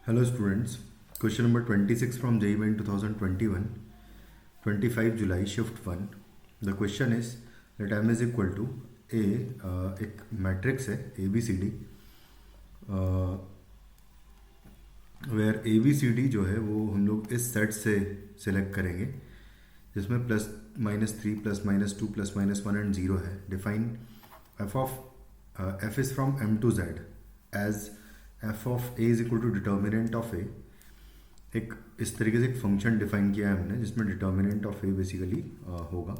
Hello students, question number 26 from JEE Main 2021, 25 July, shift 1. The question is that m is equal to a एक matrix है ABCD where ABCD जो है वो हम लोग इस सेट से सिलेक्ट करेंगे जिसमें plus minus 3 plus minus 2 plus minus 1 and 0 है. Define f is from m to z as f of a is equal to determinant of a. एक इस तरीके से एक फंक्शन डिफाइन किया है हमने जिसमें डिटर्मिनेंट ऑफ ए बेसिकली होगा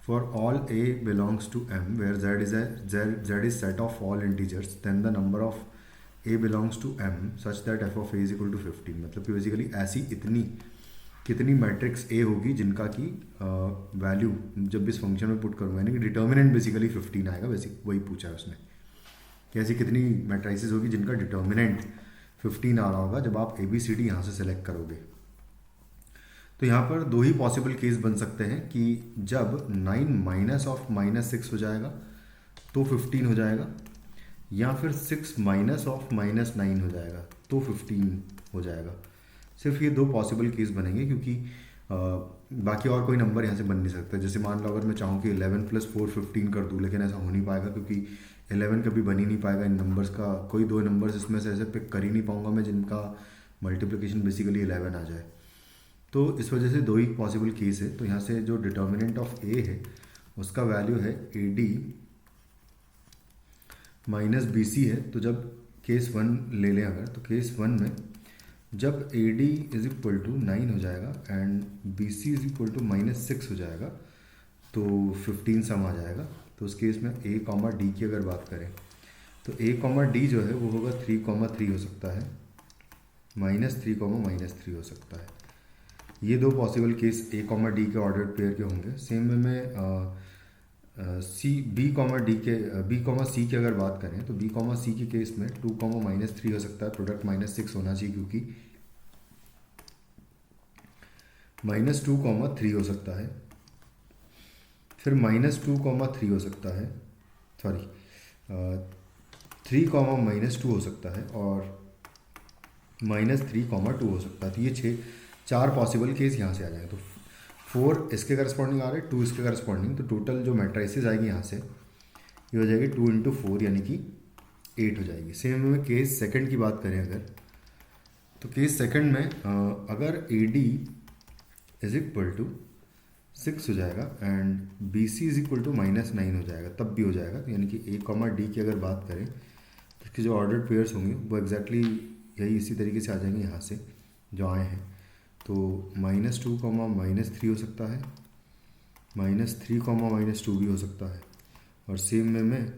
for all a belongs to M where z is set of all integers then the number of a belongs to M such that f of a is equal to 15. मतलब कि basically ऐसी कितनी matrix A होगी जिनका की value जब इस function में पुट करूँगा यानी कि डिटर्मिनेंट बेसिकली 15 आएगा. बेसिक वही पूछा है उसने कि ऐसी कितनी मैट्राइसेस होगी जिनका डिटर्मिनेंट 15 आ रहा होगा जब आप ABCD यहाँ से सेलेक्ट करोगे. तो यहाँ पर दो ही पॉसिबल केस बन सकते हैं कि जब 9 माइनस ऑफ माइनस 6 हो जाएगा तो 15 हो जाएगा, या फिर 6 माइनस ऑफ माइनस 9 हो जाएगा तो 15 हो जाएगा. सिर्फ ये दो पॉसिबल केस बनेंगे क्योंकि बाकी और कोई नंबर यहाँ से बन नहीं सकता. जैसे मान लो अगर मैं चाहूँ कि 11 + 4 15 कर दूँ, लेकिन ऐसा हो नहीं पाएगा क्योंकि 11 कभी बन ही नहीं पाएगा. इन नंबर्स का कोई दो नंबर्स इसमें से ऐसे पिक कर ही नहीं पाऊंगा मैं जिनका मल्टीप्लिकेशन बेसिकली 11 आ जाए. तो इस वजह से दो ही पॉसिबल केस है. तो यहाँ से जो डिटर्मिनेंट ऑफ ए है उसका वैल्यू है AD माइनस BC है. तो जब केस 1 ले लें अगर, तो केस 1 में जब AD इज इक्वल टू 9 हो जाएगा and BC is equal to -6 हो जाएगा तो 15 सम आ जाएगा. तो उस केस में A, D की अगर बात करें तो A, D जो है वो होगा 3, 3 हो सकता है, -3, -3 हो सकता है. ये दो पॉसिबल केस A, D के ऑर्डर्ड पेयर के होंगे. सेम वे में B, C की अगर बात करें तो B, C के केस में 2, -3 हो सकता है. प्रोडक्ट -6 होना चाहिए क्योंकि -2, 3 हो सकता है, फिर -2, 3 हो सकता है, सॉरी 3, -2 हो सकता है और -3, 2 हो सकता है. तो ये 4 पॉसिबल केस यहाँ से आ जाएंगे. तो 4 इसके करस्पॉन्डिंग आ रहे हैं, 2 इसके करस्पॉन्डिंग. तो टोटल जो मैट्राइसेस आएगी यहाँ से ये हो जाएगी 2 × 4 यानी कि 8 हो जाएगी. सेम में केस सेकंड की बात करें अगर, तो केस सेकंड में अगर AD इज इक्वल टू 6 हो जाएगा and BC is equal to -9 हो जाएगा तब भी हो जाएगा. तो यानी कि A, D की अगर बात करें तो इसके जो ऑर्डर्ड पेयर्स होंगे वो एग्जैक्टली यही इसी तरीके से आ जाएंगे यहाँ से जो आए हैं. तो -2, -3 हो सकता है, -3, -2 भी हो सकता है और सेम में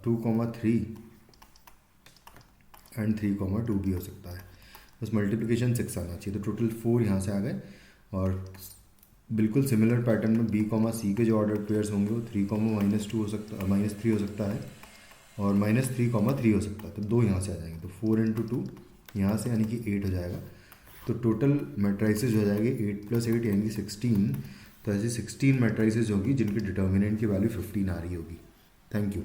2, 3 एंड 3, 2 भी हो सकता है. बस मल्टीप्लिकेशन 6 आना चाहिए. तो टोटल 4 यहाँ से आ गए. और बिल्कुल सिमिलर पैटर्न में B, C के जो ऑर्डर पेयर्स होंगे वो 3, -2 हो सकता है, -3 हो सकता है और -3, 3 हो सकता है. तो दो यहाँ से आ जाएंगे. तो 4 × 2 यहाँ से यानी कि 8 हो जाएगा. तो टोटल मैट्राइसेस हो जाएगी 8 + 8 यानी कि 16. तो ऐसी 16 मैट्राइसेस होगी जिनकी डिटर्मिनेंट की वैल्यू 15 आ रही होगी. Thank you.